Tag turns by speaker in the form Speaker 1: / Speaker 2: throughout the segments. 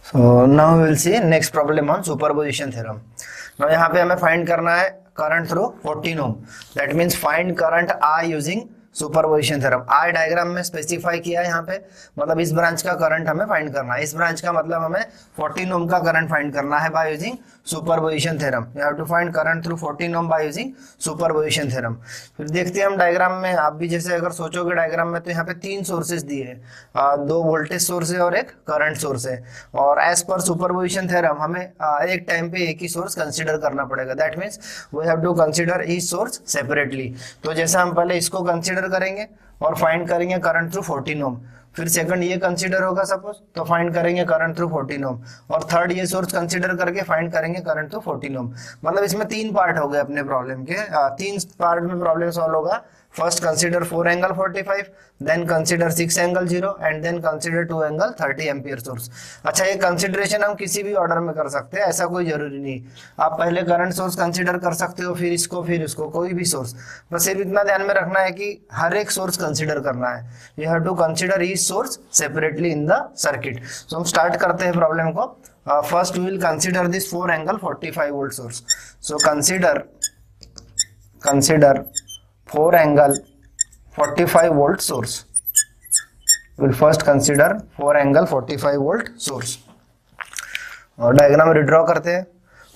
Speaker 1: So now we will see next problem on superposition theorem. Now यहाँ पे हमें find करना है current through 14 ohm. That means find current I using superposition theorem. I diagram में specify किया है यहाँ पे, मतलब इस ब्रांच का करंट हमें फाइंड करना है। इस ब्रांच का मतलब हमें 14 ओम का करंट फाइंड करना है by using superposition theorem. You have to find current through 14 ohm by using superposition theorem. फिर देखते हैं हम डायग्राम में, आप भी जैसे अगर सोचोगे डायग्राम में, तो यहाँ पे तीन सोर्सेज दिए हैं, दो वोल्टेज सोर्स है और एक करंट सोर्स है। और एज पर सुपरपोजिशन थ्योरम हमें एक टाइम पे एक ही सोर्स कंसिडर करना पड़ेगा। That means we have to consider each source separately. तो जैसे हम पहले इसको कंसिडर करेंगे और फाइंड करेंगे करंट थ्रू 14 ओम, फिर सेकंड ये कंसीडर होगा सपोज, तो फाइंड करेंगे करंट थ्रू 14 ओम, और थर्ड ये सोर्स कंसीडर करके फाइंड करेंगे करंट थ्रू 14 ओम। मतलब इसमें तीन पार्ट हो गए अपने प्रॉब्लम के, तीन पार्ट में प्रॉब्लम सॉल्व होगा। First consider 4 angle 45, then consider 6 angle 0 and then consider 2 angle 30 ampere source. अच्छा, ये कंसीडरेशन हम किसी भी ऑर्डर में कर सकते हैं, ऐसा कोई जरूरी नहीं। आप पहले करंट सोर्स कंसीडर कर सकते हो, फिर इसको, फिर इसको, कोई भी सोर्स। बस सिर्फ इतना ध्यान में रखना है कि हर एक सोर्स कंसीडर करना है। You have to consider each source separately in the circuit. So हम स्टार्ट करते हैं प्रॉब्लम को। First we will consider this 4 angle 45 volt source. So consider 4 angle 45 volt source. We'll first consider 4 angle 45 volt source. और diagram redraw करते हैं।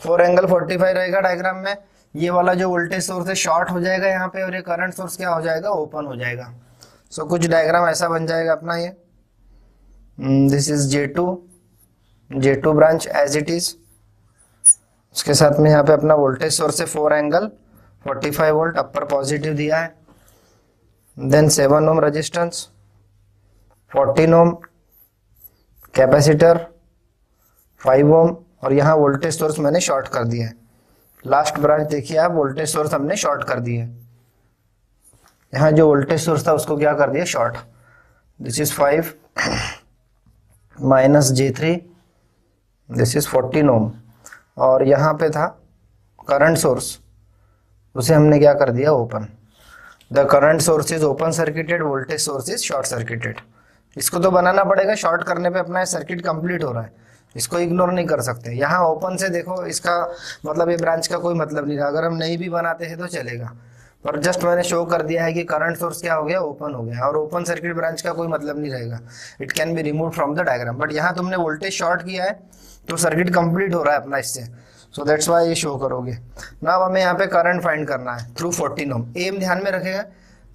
Speaker 1: 4 angle 45 रहेगा diagram में। ये वाला जो वोल्टेज सोर्स है शॉर्ट हो जाएगा यहाँ पे, और ये करंट सोर्स क्या हो जाएगा, ओपन हो जाएगा। सो कुछ डायग्राम ऐसा बन जाएगा अपना ये। This is J2 branch as it is. उसके साथ में यहाँ पे अपना वोल्टेज सोर्स है 4 एंगल 45 वोल्ट, अपर पॉजिटिव दिया है। देन 7 ओम रेजिस्टेंस, 14 ओम कैपेसिटर, 5 ओम, और यहाँ वोल्टेज सोर्स मैंने शॉर्ट कर दिया है। लास्ट ब्रांच देखिए आप, वोल्टेज सोर्स हमने शॉर्ट कर दिया है। यहाँ जो वोल्टेज सोर्स था उसको क्या कर दिया, short. This is 5 minus J3, this is 14 ohm. और यहाँ पे था करंट सोर्स, उसे हमने क्या कर दिया, open. The current source is open circuited, voltage source is short circuited. इसको तो बनाना पड़ेगा, शॉर्ट करने पे अपना सर्किट कंप्लीट हो रहा है, इसको इग्नोर नहीं कर सकते। यहाँ ओपन से देखो, इसका मतलब ये ब्रांच का कोई मतलब नहीं रहा। अगर हम नहीं भी बनाते हैं तो चलेगा, पर जस्ट मैंने शो कर दिया है कि करंट सोर्स क्या हो गया, ओपन हो गया। और ओपन सर्किट ब्रांच का कोई मतलब नहीं रहेगा, it can be remove from the diagram. But यहाँ तुमने वोल्टेज शॉर्ट किया है तो सर्किट कंप्लीट हो रहा है अपना इससे, सो दैट्स वाई ये शो करोगे। नाउ हमें यहाँ पे करंट फाइंड करना है थ्रू 14 ओम। एम ध्यान में रखेगा,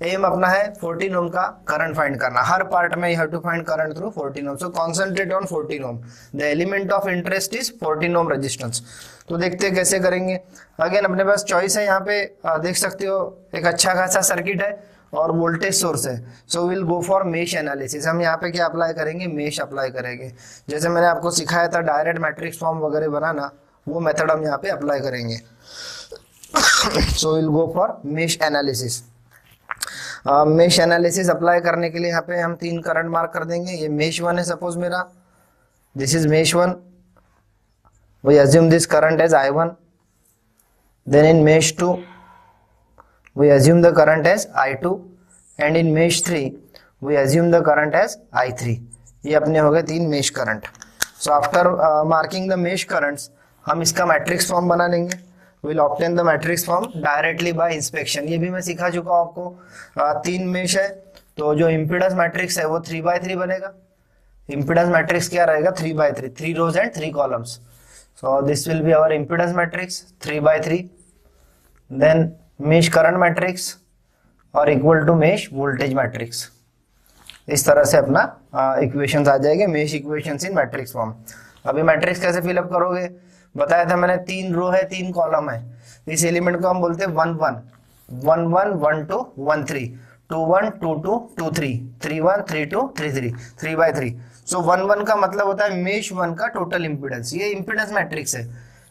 Speaker 1: एम अपना है 14 ओम का करंट फाइंड करना। हर पार्ट में you have to find current through 14 ohm. So concentrate on 14 ohm. The element of interest is 14 ohm resistance. तो देखते हैं कैसे करेंगे। अगेन अपने पास चॉइस है यहाँ पे, देख सकते हो एक अच्छा खासा सर्किट है और वोल्टेज सोर्स है। So will go for mesh analysis. हम यहाँ पे क्या अप्लाई करेंगे, मेश अप्लाई करेंगे। जैसे मैंने आपको सिखाया था डायरेक्ट मैट्रिक्स फॉर्म वगैरह बनाना, वो मेथड हम यहाँ पे अप्लाई करेंगे। So will go for mesh analysis. Mesh analysis apply करने के लिए यहाँ पे हम 3 करंट मार्क कर देंगे। ये मेश 1 है सपोज मेरा, this is mesh 1। We assume this current as I1। Then in mesh 2 we assume the current as I2 and in mesh 3 we assume the current as I3। ये अपने हो गए 3 mesh current. So after marking the mesh currents हम इसका matrix form बना लेंगे। Will obtain the matrix form directly by inspection. ये भी मैं सिखा चुका हूँ आपको। 3 मेश है तो जो इम्पीडेंस मैट्रिक्स है वो 3x3 बनेगा। इम्पीडेंस मैट्रिक्स क्या रहेगा, 3x3, 3 rows and 3 columns. So this will be our impedance matrix 3x3। Then mesh current matrix और equal to mesh voltage matrix. इस तरह से अपना इक्वेशंस आ जाएंगे, mesh equations in matrix form. अभी मैट्रिक्स कैसे फिलअप करोगे, बताया था मैंने, 3 रो है 3 कॉलम है। इस एलिमेंट को हम बोलते हैं 1 1 1 1 1 2 1 3 2 1 2 2 2 3 3 1 3 2 3 3 3x3। सो 1 1 का मतलब होता है मेश 1 का टोटल इम्पीडेंस। ये इम्पीडेंस मैट्रिक्स है।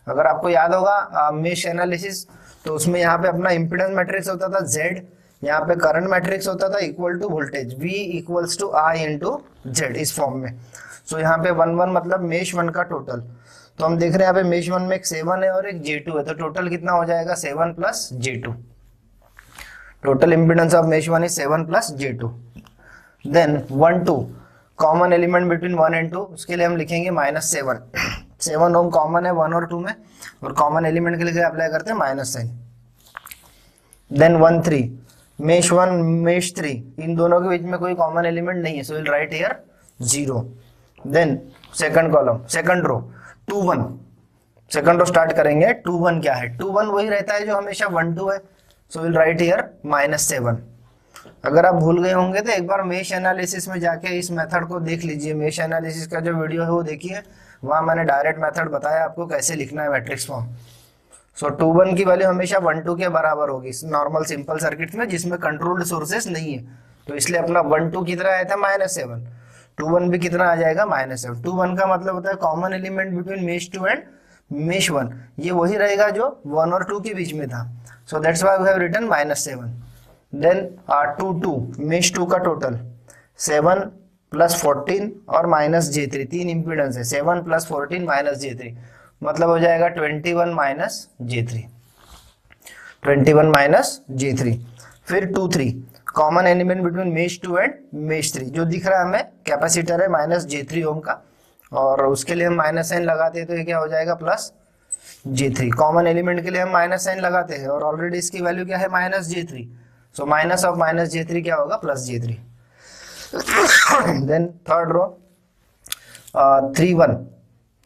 Speaker 1: अगर आपको याद होगा मेश एनालिसिस, तो उसमें यहाँ पे अपना इम्पीडेंस मैट्रिक्स होता था Z, यहाँ पे करंट मैट्रिक्स होता था equal to voltage V equals to I into Z, इस फॉर्म में। सो यहाँ पे 1 1 मतलब मेश 1 का टोटल। तो हम देख रहे हैं यहाँ पे मेश 1 में एक 7 है और एक J2 है, तो टोटल कितना हो जाएगा, 7 plus J2। Total impedance of mesh 1 is 7 plus J2। Then 1 2 common element between 1 and 2, उसके लिए हम लिखेंगे -7। 7 ओम कॉमन है 1 और 2 में, और कॉमन एलिमेंट के लिए अप्लाई करते हैं minus sign. Then 1 3, mesh 1 mesh 3, इन दोनों के बीच में कोई कॉमन एलिमेंट नहीं है, so will write here 0। Then second column, second row 2 1, second row start करेंगे। 2 1 क्या है, 2 1 वही रहता है जो हमेशा 1 2 है, सो विल राइट हियर -7। अगर आप भूल गए होंगे तो एक बार मेश एनालिसिस में जाके इस मेथड को देख लीजिए, मेश एनालिसिस का जो वीडियो है वो देखिए, वहां मैंने डायरेक्ट मेथड बताया आपको कैसे लिखना है मैट्रिक्स फॉर्म। सो 2 1 की वैल्यू हमेशा 1 2 के बराबर होगी नॉर्मल सिंपल सर्किट में जिसमें कंट्रोल्ड सोर्सेस नहीं है, तो इसलिए अपना 1 2 कितना आया था -7, 2 1 भी कितना आ जाएगा -7। 2 1 का मतलब होता है common element between mesh 2 and mesh 1, ये वही रहेगा जो 1 और 2 के बीच में था, so that's why we have written -7। Then 2 2, mesh 2 का टोटल 7 + 14 और -j3, 3 इंपीडेंस है, 7 + 14 -j3, मतलब हो जाएगा 21 - j3, 21 - j3। फिर 2 3, common element between mesh 2 and mesh 3, जो दिख रहा है हमें कैपेसिटर है -j3 ओम का, और उसके लिए हम माइनस साइन लगाते हैं तो ये क्या हो जाएगा +j3। कॉमन एलिमेंट के लिए हम माइनस साइन लगाते हैं और ऑलरेडी इसकी वैल्यू क्या है -j3, so minus of -j3 क्या होगा +j3। Then third row 3 1,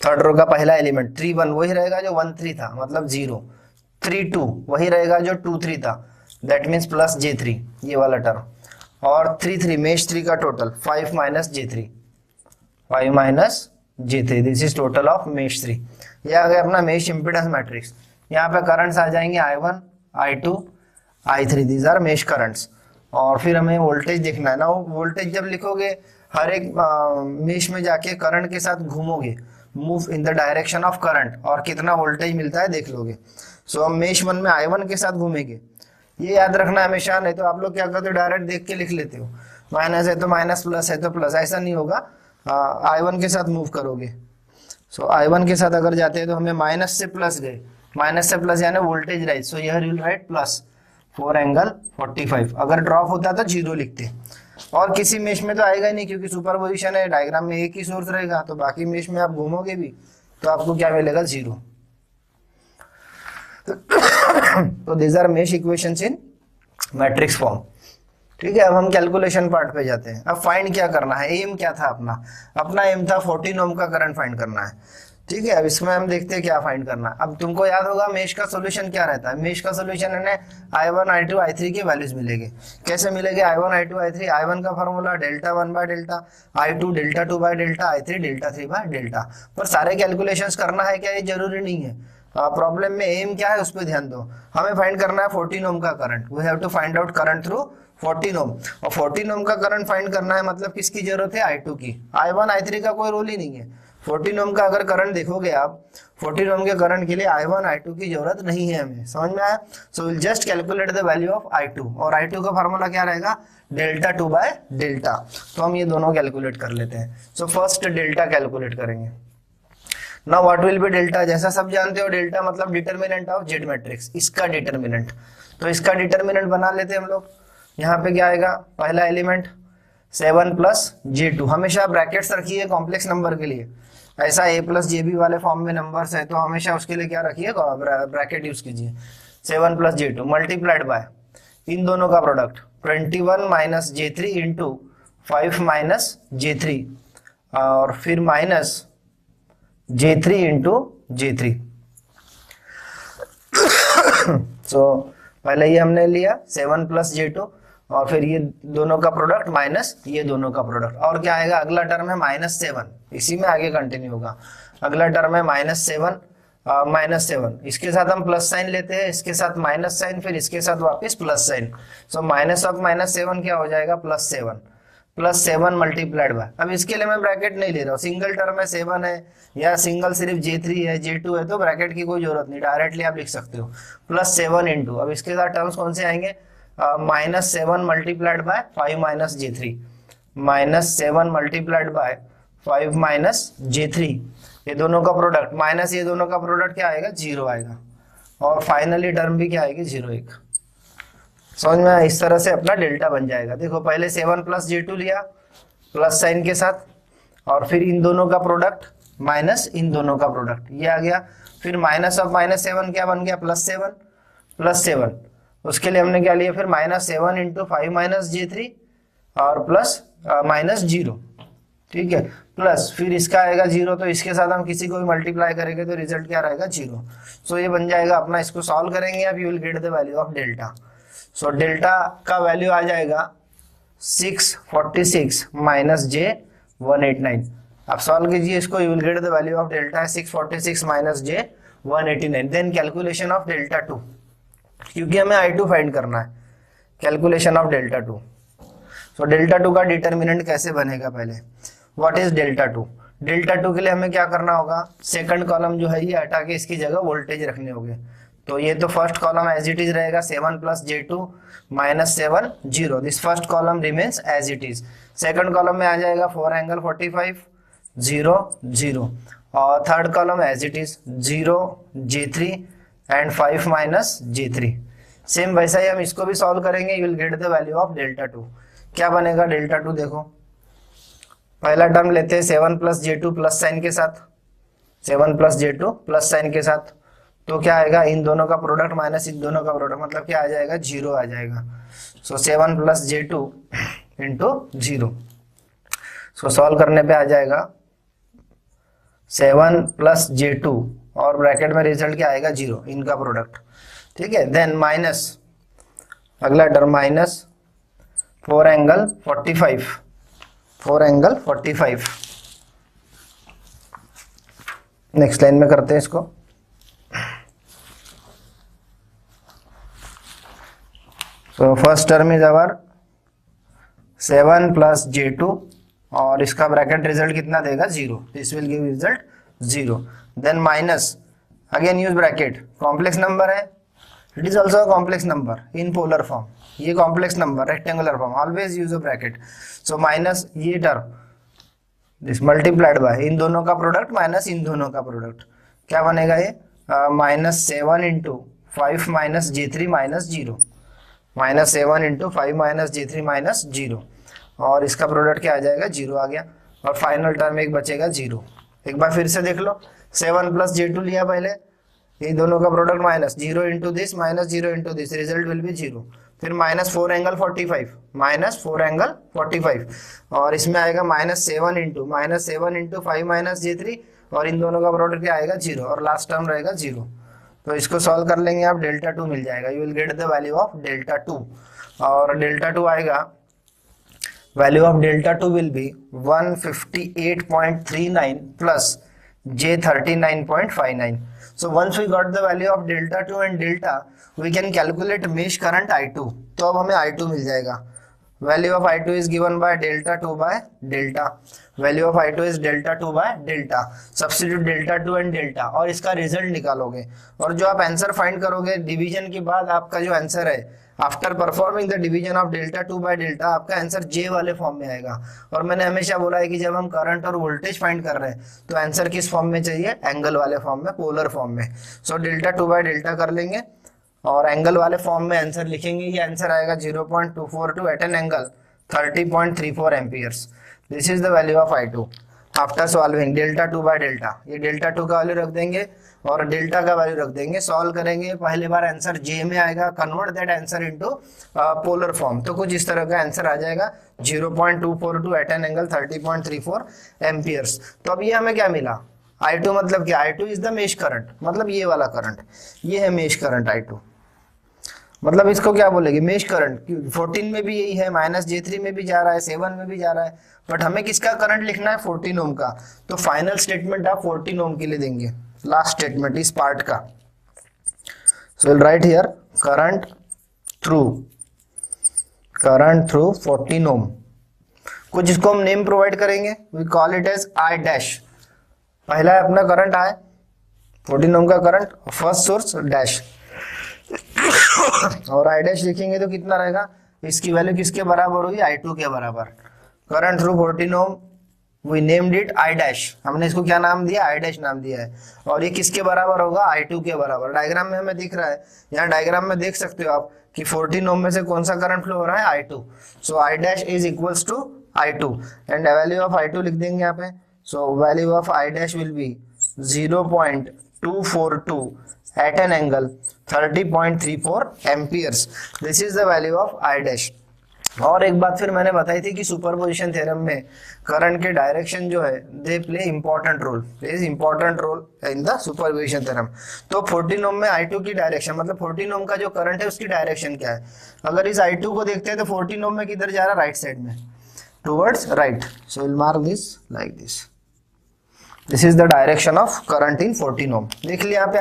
Speaker 1: third row का पहला एलिमेंट 3 1 वही रहेगा जो 1 3 था, मतलब 0। 3 2 वही रहेगा जो 2 3 था, दैट मीन्स +j3 ये वाला टर्म। और 3 3, मेश 3 का total 5 - j3, 5 - j3, this is total of mesh 3। ये आ गया अपना मेश इंपीडेंस मैट्रिक्स। यहाँ पे करंट्स आ जाएंगे I1 I2 I3, these are mesh currents. और फिर हमें वोल्टेज देखना है ना, वो वोल्टेज जब लिखोगे हर एक मेश में जाके करंट के साथ घूमोगे, move in the direction of current, और कितना वोल्टेज मिलता है देख लोगे। सो हम मेश 1 में I1 के साथ घूमेंगे, ये याद रखना हमेशा, नहीं तो आप लोग क्या करते हो डायरेक्ट देख के लिख लेते हो, माइनस है तो माइनस, प्लस है तो प्लस, ऐसा नहीं होगा। I1 के साथ मूव करोगे, सो I1 के साथ अगर जाते हैं तो हमें माइनस से प्लस गए, माइनस से प्लस यानी वोल्टेज राइज, सो यह विल राइट +4 ∠45। अगर ड्रॉप होता तो 0 लिखते, और किसी मेश में तो आएगा ही नहीं क्योंकि सुपरपोजिशन है, डायग्राम में एक ही सोर्स रहेगा, तो बाकी मेश में आप घूमोगे भी तो आपको क्या मिलेगा 0। तो this are mesh equations in matrix form. ठीक है, अब हम कैलकुलेशन पार्ट पे जाते हैं। अब फाइंड क्या करना है, एम क्या था अपना एम था 14 ओम का करंट फाइंड करना है। ठीक है, अब इसमें हम देखते हैं क्या फाइंड करना है। अब तुमको याद होगा मेश का सॉल्यूशन क्या रहता है, मेश का सॉल्यूशन है I1 I2 I3 की वैल्यूज मिलेंगे। कैसे मिलेंगे I1 I2 I3, I1 का फॉर्मूला ∆1/∆, I2 ∆2/∆, I3 ∆3/∆। पर सारे कैलकुलेशंस करना है क्या, ये जरूरी नहीं है। प्रॉब्लम में एम क्या है उस पर ध्यान दो, हमें फाइंड करना है 14 ओम का current, we have to find out current through 14 ohm. और 14 ओम का करंट फाइंड करना है मतलब किसकी जरूरत है, I2 की। I1 I3 का कोई रोल ही नहीं है। 14 ओम का अगर करंट देखोगे आप, 14 ओम के करंट के लिए I1 I2 की जरूरत नहीं है हमें, समझ में आया। So will just calculate the value of I2, और I2 का फार्मूला क्या रहेगा ∆2/∆। तो हम ये दोनों कैलकुलेट कर लेते हैं। सो फर्स्ट डेल्टा कैलकुलेट करेंगे। Now what will be delta, जैसा सब जानते हो डेल्टा मतलब डिटर्मिनेंट ऑफ जेड मैट्रिक्स, इसका डिटर्मिनेंट। तो इसका डिटर्मिनेंट बना लेते हैं हम लोग। यहाँ पे क्या आएगा, पहला एलिमेंट 7 + j2, हमेशा ब्रैकेट्स रखिए कॉम्प्लेक्स नंबर के लिए। ऐसा a + jb वाले फॉर्म में नंबर्स है तो हमेशा उसके लिए क्या रखिए, ब्रैकेट यूज कीजिए। 7 + j2 मल्टीप्लाइड बाय इन दोनों का प्रोडक्ट 21 - j3 इंटू 5 - j3, और फिर माइनस j3 इंटू j3। सो पहले ये हमने लिया 7 + j2, और फिर ये दोनों का प्रोडक्ट माइनस ये दोनों का प्रोडक्ट, और क्या आएगा अगला टर्म है -7, इसी में आगे कंटिन्यू होगा। अगला टर्म है -7, इसके साथ हम प्लस साइन लेते हैं, इसके साथ माइनस साइन, फिर इसके साथ वापस plus sign. So minus of -7 क्या हो जाएगा +7 मल्टीप्लाइड बाय। अब इसके लिए मैं ब्रैकेट नहीं ले रहा हूँ, सिंगल टर्म है 7 है, या सिंगल सिर्फ j3 है j2 है, तो ब्रैकेट की कोई जरूरत नहीं, डायरेक्टली आप लिख सकते हो +7 इंटू, अब इसके साथ टर्म्स कौन से आएंगे, -7 multiplied by 5 - j3, -7 multiplied by 5 - j3, ये दोनों का प्रोडक्ट माइनस ये दोनों का प्रोडक्ट क्या आएगा 0 आएगा, और फाइनली टर्म भी क्या आएगी 0 1। समझ में, इस तरह से अपना डेल्टा बन जाएगा। देखो पहले 7 + j2 लिया, प्लस साइन के साथ, और फिर इन दोनों का प्रोडक्ट माइनस इन दोनों का प्रोडक्ट, ये आ गया। फिर माइनस ऑफ -7 क्या बन गया, +7 उसके लिए हमने क्या लिया फिर -7 इंटू 5 - j3 और प्लस -0, ठीक है, प्लस फिर इसका आएगा 0, तो इसके साथ हम किसी को भी मल्टीप्लाई करेंगे तो रिजल्ट क्या रहेगा 0। सो ये बन जाएगा अपना, इसको सॉल्व करेंगे अब, you will get the value of delta. So delta का वैल्यू आ जाएगा 646 - j189। आप सॉल्व कीजिए इसको, you will get the value of delta 646 - j189। Then calculation of delta 2, क्योंकि हमें I2 फाइंड करना है, calculation of delta 2। So delta 2 का डिटर्मिनेंट कैसे बनेगा, पहले व्हाट इज डेल्टा 2। डेल्टा 2 के लिए हमें क्या करना होगा, सेकंड कॉलम जो है ये हटा के इसकी जगह वोल्टेज रखने होंगे। तो ये तो first column as it is रहेगा 7 + j2 - 7 0, this first column remains as it is. Second column में आ जाएगा 4 एंगल 45 0 0, और third column as it is 0 j3 and 5 - j3। Same वैसा ही हम इसको भी सॉल्व करेंगे, you will get the value of delta 2। क्या बनेगा डेल्टा 2, देखो पहला टर्म लेते हैं 7 + j2 प्लस साइन के साथ, 7 + j2 प्लस साइन के साथ, तो क्या आएगा, इन दोनों का प्रोडक्ट माइनस इन दोनों का प्रोडक्ट, मतलब क्या आ जाएगा 0 आ जाएगा। सो 7 + j2 इंटू 0, सो सॉल्व करने पे आ जाएगा 7 + j2 और ब्रैकेट में रिजल्ट क्या आएगा 0, इनका प्रोडक्ट, ठीक है। देन माइनस अगला term minus 4 angle 45 next line में करते हैं इसको। So first term is our 7 + j2 और इसका ब्रैकेट रिजल्ट कितना देगा 0, this will give result 0। Then minus again use bracket, complex number है, it is also complex number in polar form, ये complex number rectangular form, always use a bracket. So minus ये term this multiplied by इन दोनों का product minus इन दोनों का product, क्या बनेगा ये -7 इंटू 5 - j3 -0, -7 इंटू 5 - j3 -0, और इसका प्रोडक्ट क्या आ जाएगा 0 आ गया, और फाइनल टर्म एक बचेगा 0। एक बार फिर से देख लो, 7 + j2 लिया पहले, ये दोनों का product minus 0 into this -0 into this, result will be 0। फिर -4 एंगल 45 और इसमें आएगा -7 इंटू 5 - j3, और इन दोनों का प्रोडक्ट क्या आएगा 0, और लास्ट टर्म रहेगा 0। तो इसको सॉल्व कर लेंगे आप, डेल्टा 2 मिल जाएगा, you will get the value of delta 2, और डेल्टा 2 आएगा, value of delta 2 will be 158.39 plus j39.59। So once we got the value of delta 2 and delta, we can calculate mesh current I2। तो अब हमें I2 मिल जाएगा, value of I2 is given by delta 2 by delta, value of I2 is delta 2 by delta, substitute delta 2 and delta, और इसका result निकालोगे, और जो आप आंसर फाइंड करोगे डिवीजन के बाद, आपका जो आंसर है after performing the division of delta 2 by delta, आपका आंसर जे वाले फॉर्म में आएगा। और मैंने हमेशा बोला है कि जब हम करंट और वोल्टेज फाइंड कर रहे हैं तो आंसर किस फॉर्म में चाहिए, एंगल वाले फॉर्म में, पोलर फॉर्म में। सो डेल्टा 2 बाय डेल्टा कर लेंगे और एंगल वाले फॉर्म में आंसर लिखेंगे, ये आंसर आएगा 0.242 at an angle 30.34 amperes. This is the value of I2 after solving delta 2 by delta. ये डेल्टा 2 का वैल्यू रख देंगे और डेल्टा का वैल्यू रख देंगे, सॉल्व करेंगे, पहले बार आंसर जे में आएगा, convert that answer into polar form, तो कुछ इस तरह का आंसर आ जाएगा 0.242 एट एन एंगल 30.34 एम्पियर्स। तो अब ये हमें क्या मिला, I2 मतलब क्या, I2 is the mesh current, मतलब ये वाला करंट, ये है मेश करंट I2, मतलब इसको क्या बोलेंगे, मेश करंट। 14 में भी यही है, -j3 में भी जा रहा है, 7 में भी जा रहा है, बट हमें किसका करंट लिखना है, 14 ओम का। तो फाइनल स्टेटमेंट आप 14 ओम के लिए देंगे, लास्ट स्टेटमेंट इस पार्ट का। So will write here current through 14 ohm, कुछ इसको हम नेम प्रोवाइड करेंगे, we call it as I dash. पहला है अपना करंट I 14 ओम का करंट, फर्स्ट सोर्स डैश, और I डैश लिखेंगे तो कितना रहेगा, इसकी वैल्यू किसके बराबर होगी, I2 के बराबर। Current through 14 ohm, we named it I dash, हमने इसको क्या नाम दिया, I डैश नाम दिया है, और ये किसके बराबर होगा, I2 के बराबर। डायग्राम में हमें दिख रहा है, यहाँ डायग्राम में देख सकते हो आप कि 14 ओम में से कौन सा करंट फ्लो हो रहा है, I2। So I dash is equals to I2 and value of I2 लिख देंगे यहाँ पे. So value of I dash will be 0.242 at an angle 30.34 amperes. This is the value of I dash. और एक बात फिर मैंने बताई थी कि सुपरपोजिशन थ्योरम में करंट के डायरेक्शन जो है they play important role, is important role in the superposition theorem. तो 14 ओम में I2 की डायरेक्शन मतलब 14 ओम का जो करंट है उसकी डायरेक्शन क्या है. अगर इस I2 को देखते हैं तो 14 ओम में किधर जा रहा है, राइट साइड में, towards right. So will mark this like this. This is the direction of current in 14 ओम. देख लिया यहाँ पे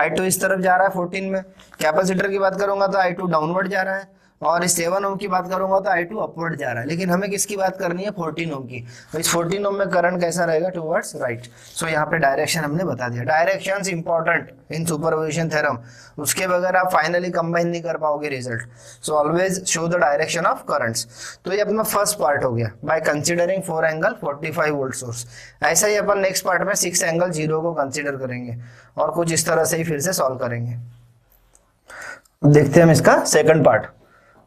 Speaker 1: I2 इस तरफ जा रहा है 14 में. कैपेसिटर की बात करूंगा तो I2 डाउनवर्ड जा रहा है, और इस 7 ओम की बात करूंगा तो I2 अपवर्ड जा रहा है. लेकिन हमें किसकी बात करनी है, 14 ओम की. तो इस 14 ओम में करंट कैसा रहेगा, टुवर्ड्स राइट. सो यहाँ पे डायरेक्शन हमने बता दिया. Directions important in superposition theorem, उसके बगैर आप फाइनली कंबाइन नहीं कर पाओगे result. So always show the direction of currents. तो ये अपना फर्स्ट पार्ट हो गया by considering 4 angle 45 volt source. ऐसा ही अपन नेक्स्ट पार्ट में 6 एंगल 0 को कंसिडर करेंगे और कुछ इस तरह से ही फिर से सॉल्व करेंगे. देखते हैं हम इसका सेकंड पार्ट.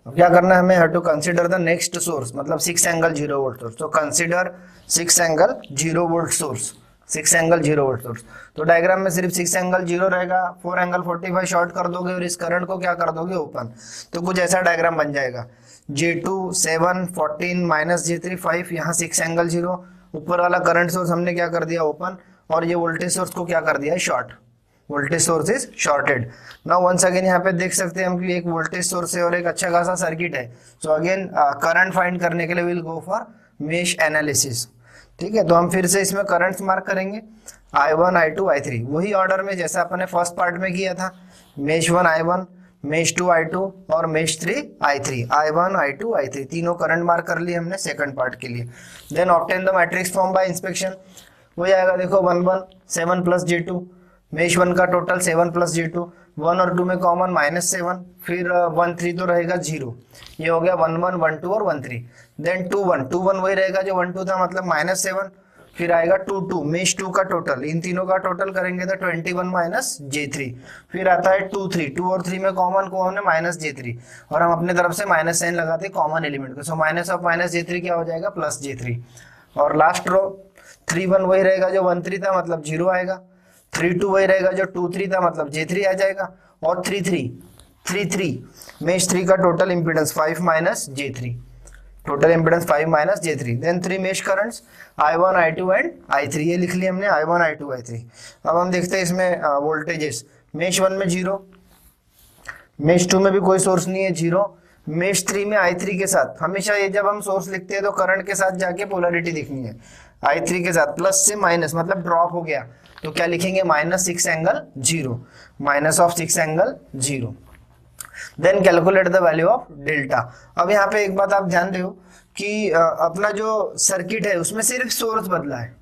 Speaker 1: क्या करना है हमें, have to consider the next source मतलब 6 एंगल 0 वोल्ट सोर्स. तो consider 6 angle 0 volt source, 6 angle 0 volt source. तो डायग्राम में सिर्फ 6 एंगल 0 रहेगा, 4 एंगल 45 शॉर्ट कर दोगे और इस करंट को क्या कर दोगे, ओपन. तो कुछ ऐसा डायग्राम बन जाएगा. J2 7 14 माइनस J3 5, यहाँ 6 एंगल 0. ऊपर वाला करंट सोर्स हमने क्या कर दिया, ओपन, और ये वोल्टेज सोर्स को क्या कर दिया है, short. Voltage source is shorted. Now once again यहाँ पे देख सकते हैं हम कि एक वोल्टेज सोर्स है और एक अच्छा खासा सर्किट है. सो अगेन करंट फाइंड करने के लिए will go for mesh analysis. ठीक है, तो हम फिर से इसमें करंट्स मार्क करेंगे, I1 I2 I3, वही ऑर्डर में जैसा अपने फर्स्ट पार्ट में किया था. मेश 1 I1, मेश 2 I2 और mesh 3 I3. I1 I2 I3 तीनों करंट मार्क कर लिए हमने सेकंड पार्ट के लिए. Then obtain the matrix form by inspection. वही आएगा, देखो 1 1 7 प्लस J2. मेश 1 का टोटल 7 प्लस J2, 1 और 2 में कॉमन -7, फिर 1 3 तो रहेगा 0. ये हो गया 1 1 1 2 और 1 3. देन 2 1 वही रहेगा जो 1 2 था मतलब -7, फिर आएगा 2 2. मेश 2 का टोटल, इन तीनों का टोटल करेंगे तो 21 माइनस J3. फिर आता है 2 3, 2 और 3 में कॉमन को हमने माइनस J3 और हम अपने तरफ से माइनस साइन लगाते कॉमन एलिमेंट को. So minus of minus J3 क्या हो जाएगा, प्लस J3. और लास्ट रो 3 1 वही रहेगा जो 1 3 था मतलब 0 आएगा. 3 2 वही रहेगा जो 2 3 था मतलब J3 आ जाएगा. और 3 3 मेश 3 का total impedance 5 minus J3, total impedance 5 minus J3. Then 3 mesh currents I1 I2 and I3, ये लिख लिया हमने I1 I2 I3. अब हम देखते हैं इसमें वोल्टेजेस. मेश 1 में 0, मेश 2 में भी कोई सोर्स नहीं है 0, मेश 3 में I3 के साथ. हमेशा ये जब हम सोर्स लिखते हैं तो करंट के साथ जाके पोलैरिटी दिखनी है. I3 के साथ प्लस से माइनस मतलब ड्रॉप हो गया तो क्या लिखेंगे, -6 angle 0, minus of 6 angle 0. Then calculate the value of delta. अब यहाँ पे एक बात आप ध्यान दो कि अपना जो सर्किट है उसमें सिर्फ सोर्स बदला है,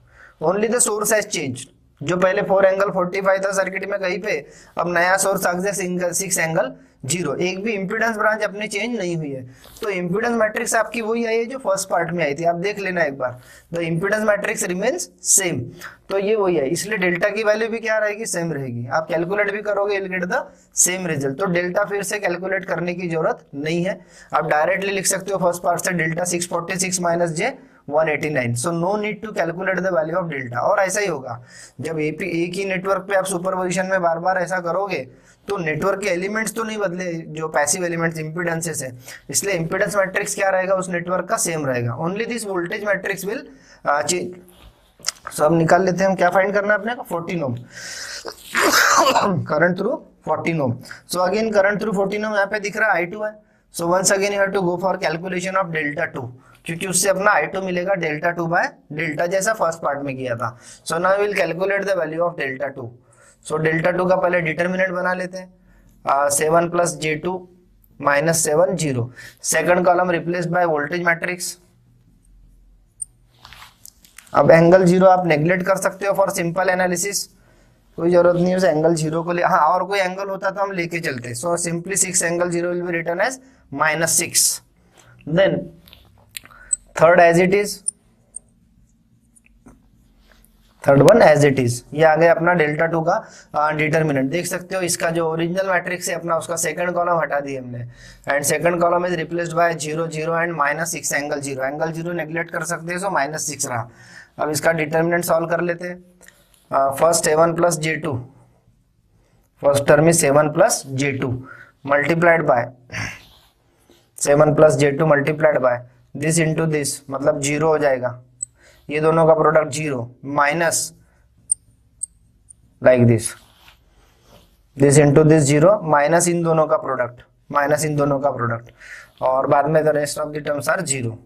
Speaker 1: only the source has change. जो पहले 4 एंगल 45 था सर्किट में कहीं पे, अब नया सोर्स आ गया 6 एंगल 0. एक भी इंपीडेंस ब्रांच अपनी चेंज नहीं हुई है. तो इंपीडेंस मैट्रिक्स आपकी वही आई है जो फर्स्ट पार्ट में आई थी, आप देख लेना एक बार. The impedance matrix remains same. तो ये वही है, इसलिए डेल्टा की वैल्यू भी क्या रहेगी, सेम रहेगी. आप कैलकुलेट भी करोगे will get the same result. तो डेल्टा फिर से कैलकुलेट करने की जरूरत नहीं है, आप डायरेक्टली लिख सकते हो फर्स्ट पार्ट से delta 646 minus J189. So no need to calculate the value of delta. और ऐसा ही होगा जब एक ही नेटवर्क पे आप सुपरपोजिशन में बार बार ऐसा करोगे तो नेटवर्क के एलिमेंट्स तो नहीं बदले, जो पैसिव एलिमेंट्स इंपीडेंसेस है, इसलिए इंपीडेंस मैट्रिक्स क्या रहेगा उस नेटवर्क का सेम रहेगा. Only this voltage matrix will change. So अब निकाल लेते हैं हम, क्या फाइंड करना है अपने को, 14 ohm current through 14 ohm. So again current through 14 ohm यहाँ पे दिख रहा है I2 है. So once again you have to go for calculation of delta 2, क्योंकि उससे अपना I2 मिलेगा डेल्टा 2 बाय डेल्टा, जैसा फर्स्ट पार्ट में किया था. So now will calculate the value of delta 2. So delta 2 का पहले डिटर्मिनेंट बना लेते हैं. 7 plus J2 minus 7 0. Second column replace by voltage matrix. अब एंगल 0 आप नेग्लेक्ट कर सकते हो फॉर सिंपल एनालिसिस, कोई जरूरत नहीं है उस एंगल 0 को ले. हाँ, और कोई एंगल होता तो हम लेके चलते. So simply 6 angle 0 will be written as -6. Then third as it is third one as it is. ये आ गया अपना डेल्टा टू का डिटर्मिनेंट। देख सकते हो इसका जो ओरिजिनल मैट्रिक्स है अपना, उसका सेकंड कॉलम हटा दिए हमने, and second column is replaced by 0 0 and -6 angle 0। Angle 0 neglect कर सकते हैं, सो -6 रहा। अब इसका डिटर्मिनेंट सॉल्व कर लेते हैं। First 7 plus J2, first term is 7 plus J2 multiplied by 7 plus J2 multiplied by this into this, मतलब 0 हो जाएगा। ये दोनों का product 0 minus like this, this into this 0 minus इन दोनों का प्रोडक्ट, माइनस इन दोनों का प्रोडक्ट, और बाद में the rest of the terms are 0।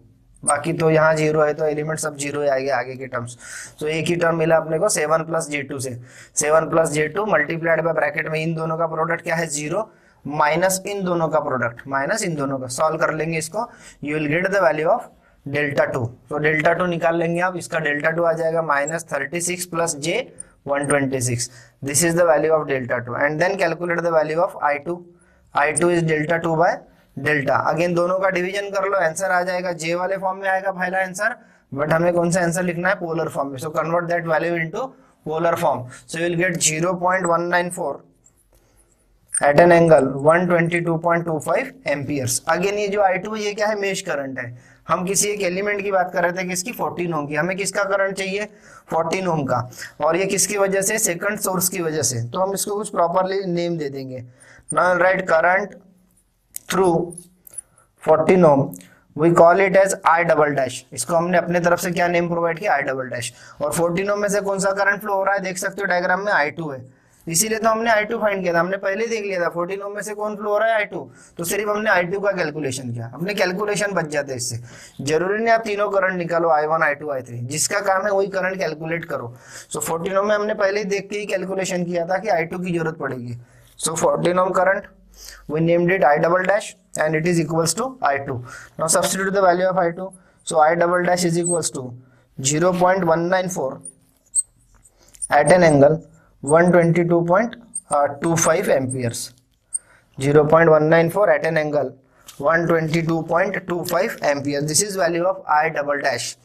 Speaker 1: बाकी तो यहाँ 0 है तो एलिमेंट सब 0 ही आएंगे आगे के टर्म्स। तो एक ही टर्म मिला अपने को 7 प्लस J2 से। 7 plus J2 multiplied bye bracket में इन दोनों का प्रोडक्ट क्या है 0 माइनस इन दोनों का प्रोडक्ट, माइनस इन दोनों का। सॉल्व कर लेंगे इसको, you will get the value of delta 2। तो डेल्टा 2 निकाल लेंगे आप, इसका डेल्टा 2 आ जाएगा -36 plus J126। This is the value of delta 2 and then calculate the value of I2। I2 is delta 2 by delta. Again दोनों का डिवीजन कर लो, आंसर आ जाएगा J वाले फॉर्म में आएगा पहला आंसर, बट हमें कौन सा आंसर लिखना है पोलर फॉर्म में। So convert that value into polar form. So you will get 0.194 at an angle 122.25 amperes. Again ये जो I2 है ये क्या है, मेश करंट है। हम किसी एक एलिमेंट की बात कर रहे थे किसकी, 14 ओम की। हमें किसका करंट चाहिए, 14 ओम का, और ये किसकी वजह से, सेकंड सोर्स की वजह से। तो हम इसको कुछ प्रॉपरली नेम दे देंगे। Now write current through 14 ohm, we call it as I double dash. इसको हमने अपने तरफ से क्या नेम प्रोवाइड किया, I डबल डैश। और 14 ओम में से कौन सा करंट फ्लो हो रहा है, देख सकते हो डायग्राम में I2 है, इसीलिए तो हमने I2 फाइंड किया था। हमने पहले ही देख लिया था 14 ओम में से कौन फ्लो हो रहा है, I2। तो सिर्फ हमने I2 का कैलकुलेशन किया, अपने कैलकुलेशन बच जाते हैं इससे। जरूरी नहीं आप तीनों करंट निकालो, I1 I2 I3, जिसका काम है वही करंट कैलकुलेट करो। सो 14 ओम में हमने पहले ही देख के ही कैलकुलेशन किया था कि I2 की जरूरत पड़ेगी। सो 14 ohm current we named it I double dash and it is equals to I2. Now substitute the value of I2. So I double dash is equals to 0.194 at an angle 122.25 amperes. 0.194 at an angle 122.25 amperes. This is value of I double dash.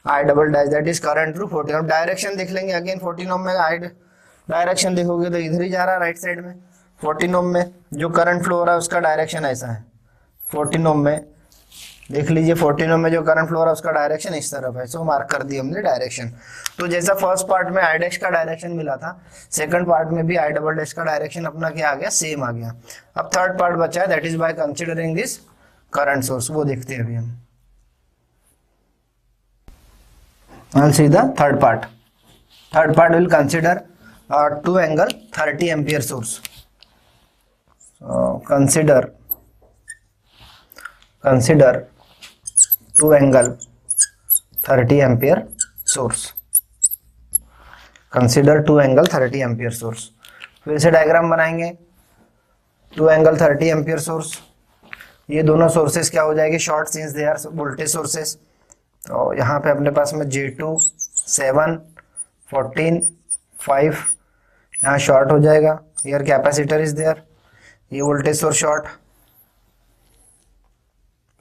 Speaker 1: I double dash that is current through 14 ohm. Direction देख लेंगे again 14 ओम में I direction देखोगे तो इधर ही जा रहा है right side में। 14 ओम में जो करंट फ्लो हो रहा है उसका डायरेक्शन ऐसा है। 14 ओम में देख लीजिए, 14 ओम में जो करंट फ्लो हो रहा है उसका डायरेक्शन इस तरफ है। सो मार्क कर दी हमने डायरेक्शन। तो जैसा फर्स्ट पार्ट में I डैश का डायरेक्शन मिला था, सेकंड पार्ट में भी I डबल डैश का डायरेक्शन अपना क्या आ गया, सेम आ गया। अब थर्ड पार्ट बचा है, that is by considering this current source. वो देखते हैं अभी हम। I'll see the third part. Third part will consider 2 angle 30 ampere source. So consider 2 angle 30 ampere source. Consider 2 angle 30 ampere source. फिर से डायग्राम बनाएंगे। 2 angle 30 ampere source, ये दोनों सोर्सेस क्या हो जाएंगे, short since they are voltage sources. तो यहाँ पे अपने पास में J2 7 14 5 यहाँ शॉर्ट हो जाएगा। हियर कैपेसिटर इज देयर, ये वोल्टेज सोर्स शॉर्ट।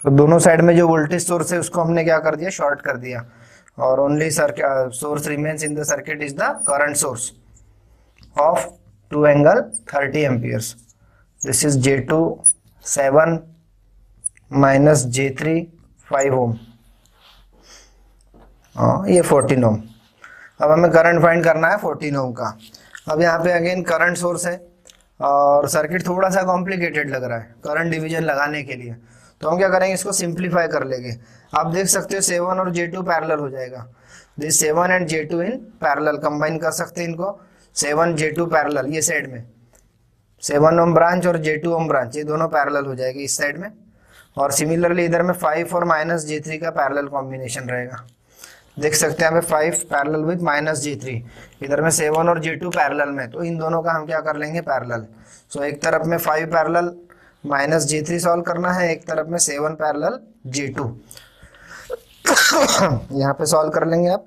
Speaker 1: तो दोनों साइड में जो वोल्टेज सोर्स है उसको हमने क्या कर दिया, शॉर्ट कर दिया, और only source remains in the circuit is the current source of 2 angle 30 amperes. This is J2 7 minus J3 5 ओम, ये 14 ओम। अब हमें करंट फाइंड करना है 14 ओम का। अब यहाँ पे अगेन करंट सोर्स है और सर्किट थोड़ा सा कॉम्प्लिकेटेड लग रहा है करंट डिवीजन लगाने के लिए। तो हम क्या करेंगे, इसको सिंप्लीफाई कर लेंगे। आप देख सकते हो 7 और J2 पैरेलल हो जाएगा। This 7 and J2 in parallel, combine कर सकते हैं इनको। 7 J2 पैरेलल ये साइड में, 7 ओम ब्रांच और J2 ओम ब्रांच ये दोनों पैरेलल हो जाएगी इस साइड में। और सिमिलरली इधर में 5 और माइनस J3 का पैरेलल कॉम्बिनेशन रहेगा। देख सकते हैं यहाँ पे 5 पैरेलल विद माइनस J3, इधर में 7 और J2 पैरेलल में। तो इन दोनों का हम क्या कर लेंगे, पैरेलल। सो एक तरफ में 5 पैरेलल माइनस J3 सॉल्व करना है, एक तरफ में 7 पैरेलल J2 यहाँ पे सॉल्व कर लेंगे आप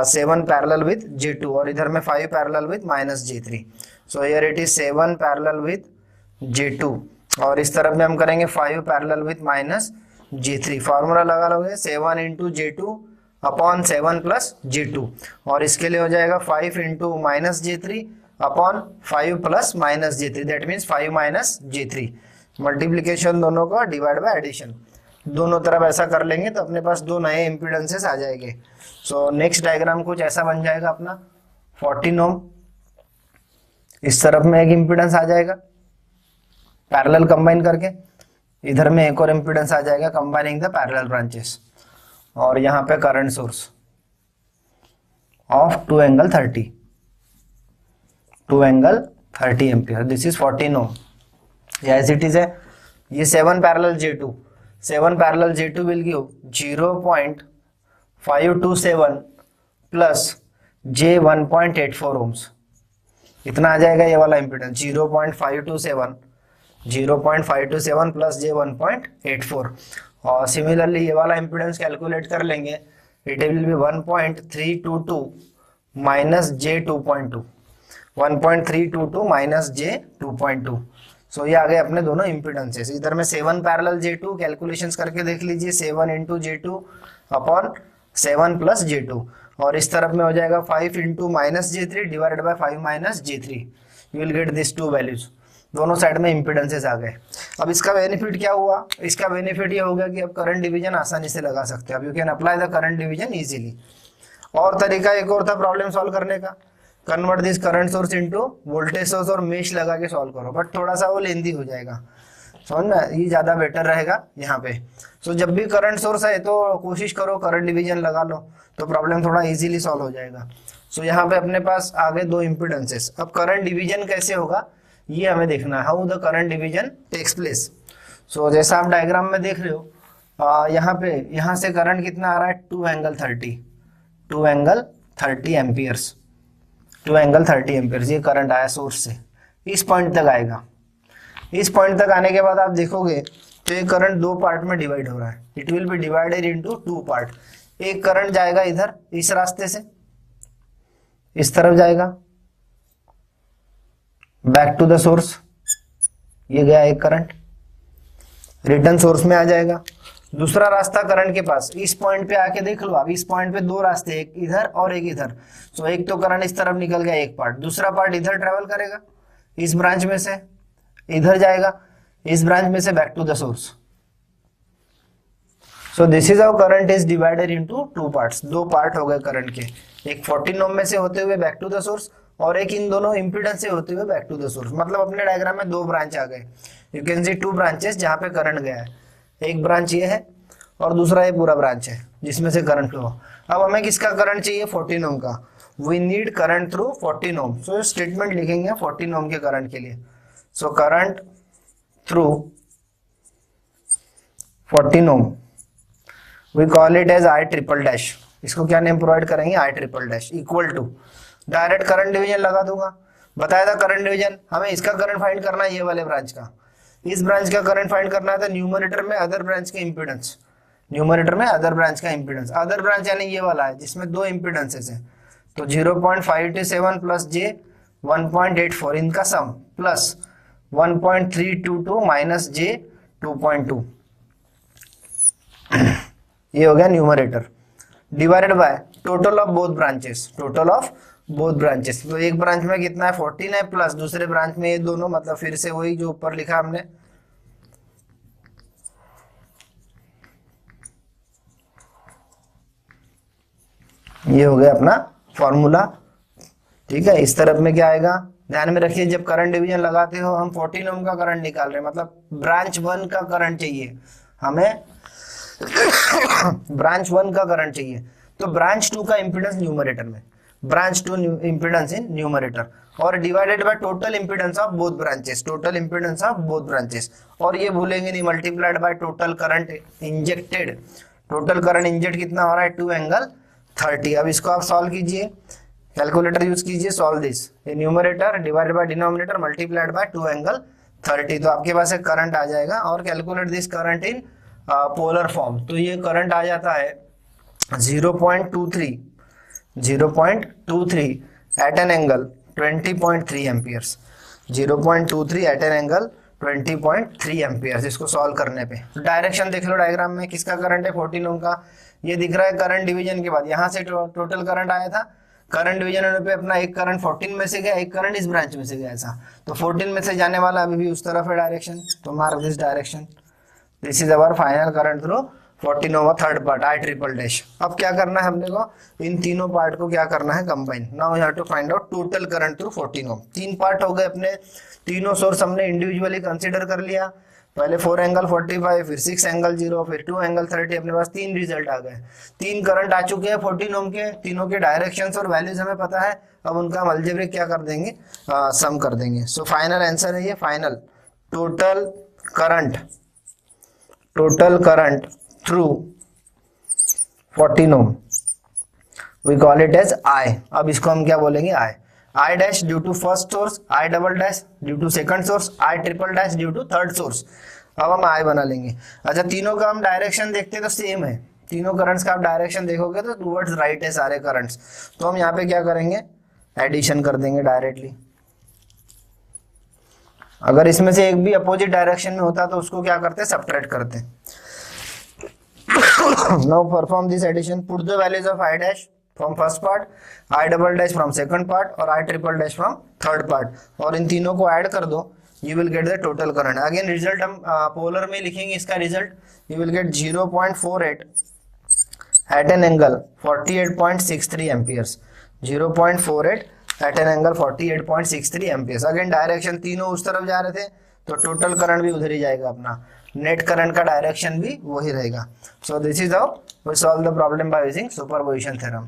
Speaker 1: 7 पैरेलल विद J2 और इधर में 5 parallel with minus J3। So here it is 7 parallel with J2 और इस तरफ में हम करेंगे 5 parallel with minus J3। Formula लगा लोगे 7 into J2 upon 7 plus J2, और इसके लिए हो जाएगा 5 into minus J3 upon 5 plus minus J3, that means 5 minus J3, multiplication दोनों का डिवाइड बाय एडिशन, दोनों तरफ ऐसा कर लेंगे तो अपने पास दो नए इम्पीडेंसेस आ जाएंगे। सो नेक्स्ट डायग्राम कुछ ऐसा बन जाएगा अपना 14 ओम, इस तरफ में एक इम्पीडेंस आ जाएगा पैरेलल कंबाइन करके, इधर में एक और इम्पीडेंस आ जाएगा कंबाइनिंग द पैरेलल ब्रांचेस, और यहाँ पे current source of 2 angle 30 ampere, this is 14 ohm, as it is है। ये 7 parallel J2 will give 0.527 plus J1.84 ohms, इतना आ जाएगा ये वाला इम्पीडेंस 0.527 प्लस J1.84, और सिमिलरली ये वाला इम्पीडेंस कैलकुलेट कर लेंगे, it will be 1.322 minus J2.2, 1.322 minus J2.2। सो ये आ गए अपने दोनों इम्पीडेंसेस। इधर में 7 पैरेलल J2 कैलकुलेशंस करके देख लीजिए, 7 into J2 upon 7 plus J2, और इस तरफ में हो जाएगा 5 into minus J3 divided by 5 minus J3, you will get this to values, दोनों साइड में इम्पीडेंसेस आ गए। अब इसका बेनिफिट क्या हुआ, इसका बेनिफिट ये हो गया कि अब करंट डिवीजन आसानी से लगा सकते हैं, अब you can apply the current division easily. और तरीका एक और था प्रॉब्लम सॉल्व करने का, convert this current source into voltage source और मेश लगा के सॉल्व करो, बट थोड़ा सा वो लेंदी हो जाएगा, समझ में, ये ज्यादा बेटर रहेगा यहाँ पे। सो जब भी करंट सोर्स है तो कोशिश करो करंट डिवीजन लगा लो, तो प्रॉब्लम थोड़ा इजीली सॉल्व हो जाएगा। सो यहाँ पे अपने पास आ गए दो इम्पीडेंसेस। अब करंट डिवीजन कैसे होगा ये हमें देखना है, how the current division takes place. So जैसा आप डायग्राम में देख रहे हो, यहाँ से करंट कितना आ रहा है 2 एंगल 30 एम्पियर्स, 2 एंगल 30 एम्पियर्स ये करंट आया सोर्स से, इस पॉइंट तक आएगा। इस पॉइंट तक आने के बाद आप देखोगे तो ये करंट दो पार्ट में डिवाइड हो रहा है, it will be divided into 2 part. एक करंट जाएगा इधर इस रास्ते से, इस तरफ जाएगा बैक टू द सोर्स, ये गया एक करंट, रिटर्न सोर्स में आ जाएगा। दूसरा रास्ता करंट के पास इस पॉइंट पे आके देख लो आप, इस पॉइंट पे दो रास्ते, एक इधर और एक इधर। सो एक तो करंट इस तरफ निकल गया एक पार्ट, दूसरा पार्ट इधर ट्रेवल करेगा, इस ब्रांच में से इधर जाएगा, इस ब्रांच में से back to the source. So this is how current is divided into 2 parts, दो पार्ट हो गए करंट के, एक 14 ओम में से होते हुए बैक टू द सोर्स, और एक इन दोनों इंपीडेंस से होते हुए बैक टू द सोर्स। मतलब अपने डायग्राम में दो ब्रांच आ गए, यू कैन सी 2 ब्रांचेस जहां पे करंट गया है, एक ब्रांच ये है और दूसरा ये पूरा ब्रांच है जिसमें से करंट फ्लो। अब हमें किसका करंट चाहिए 14 ओम का, we need current through 14 ohm. So statement लिखेंगे 14 ओम के करंट के लिए। So current through 14 ohm we call it as I triple dash, इसको क्या नेम प्रोवाइड करेंगे I triple dash equal to, direct current division लगा दूंगा, बताया था करंट डिवीजन, हमें इसका करंट फाइंड करना है, ये वाले ब्रांच का, इस ब्रांच का करंट फाइंड करना है, तो न्यूमरेटर में अदर ब्रांच के इंपीडेंस, न्यूमरेटर में अदर ब्रांच का इंपीडेंस, अदर ब्रांच यानी ये वाला है जिसमें दो इंपीडेंसेस हैं, तो 0.527 प्लस J 1.84 इनका सम प्लस 1.322 माइनस J 2.2, ये हो गया numerator, divided by total of both branches, total of both branches. तो एक ब्रांच में कितना है 14 है, प्लस दूसरे ब्रांच में ये दोनों, मतलब फिर से वही जो ऊपर लिखा हमने, ये हो गया अपना फॉर्मूला। ठीक है, इस तरफ में क्या आएगा, ध्यान में रखिए जब करंट डिवीजन लगाते हो हम 14 ओम का करंट निकाल रहे हैं, मतलब ब्रांच 1 का करंट चाहिए हमें ब्रांच 1 का करंट चाहिए, तो ब्रांच 2 का इंपीडेंस न्यूमरेटर में, ब्रांच 2 इंपीडेंस इन न्यूमरेटर, और divided by total impedance of both branches, total impedance of both branches, और ये भूलेंगे नहीं multiplied by total current injected, total current inject कितना हो रहा है 2 एंगल 30। अब इसको आप सॉल्व कीजिए, कैलकुलेटर यूज कीजिए, सॉल्व दिस, ये numerator divided by denominator multiplied by 2 angle 30, तो आपके पास एक करंट आ जाएगा, और calculate this current in polar form, तो ये करंट आ जाता है 0.23 at an angle 20.3 amperes, 0.23 at an angle 20.3 amperes. इसको सॉल्व करने पे डायरेक्शन देख लो डायग्राम में, किसका करंट है 14 ओम का, ये दिख रहा है करंट डिवीजन के बाद, यहाँ से टोटल करंट आया था, करंट डिवीजन होने पे अपना एक करंट 14 में से गया, एक करंट इस ब्रांच में से गया, ऐसा। तो 14 में से जाने वाला अभी भी उस तरफ है डायरेक्शन, तो mark this direction. This is our final current through 14 over third part I triple dash. अब क्या करना है हमने को, इन तीनों पार्ट को क्या करना है, combine. Now we have to find out total current through 14 ohm. तीन पार्ट हो गए अपने, तीनों सोर्स हमने इंडिविजुअली कंसीडर कर लिया। पहले 4 एंगल 45, फिर 6 एंगल 0, फिर 2 एंगल 30। अपने पास तीन रिजल्ट आ गए, तीन करंट आ चुके हैं 14 ओम के, तीनों के डायरेक्शंस और वैल्यूज हमें पता है। अब उनका हम अलजेब्रिक क्या कर देंगे, सम कर देंगे। सो फाइनल आंसर है ये, final total current through 14 ohm we call it as I। अब इसको हम क्या बोलेंगे, I dash due to first source, I double dash due to second source, I triple dash due to third source. अब हम I बना लेंगे। अच्छा, तीनों का हम डायरेक्शन देखते हैं तो सेम है, तीनों करंट्स का आप डायरेक्शन देखोगे तो टुवर्ड्स राइट है सारे करंट्स। तो हम यहाँ पे क्या करेंगे, एडिशन कर देंगे डायरेक्टली। अगर इसमें से एक भी अपोजिट डायरेक्शन में होता तो उसको क्या करते, सब्ट्रैक्ट करते। Now perform this addition. Put the values of I dash from first part, I double dash from second part और I triple dash from third part, और इन तीनों को ऐड कर दो, you will get the total current। Again result हम polar में लिखेंगे इसका result, you will get 0.48 at an angle 48.63 amperes, 0.48 at an angle 48.63 amperes। Again direction तीनों उस तरफ जा रहे थे तो टोटल करंट भी उधर ही जाएगा, अपना नेट करंट का डायरेक्शन भी वही रहेगा। So this is how we solve the problem by using superposition theorem.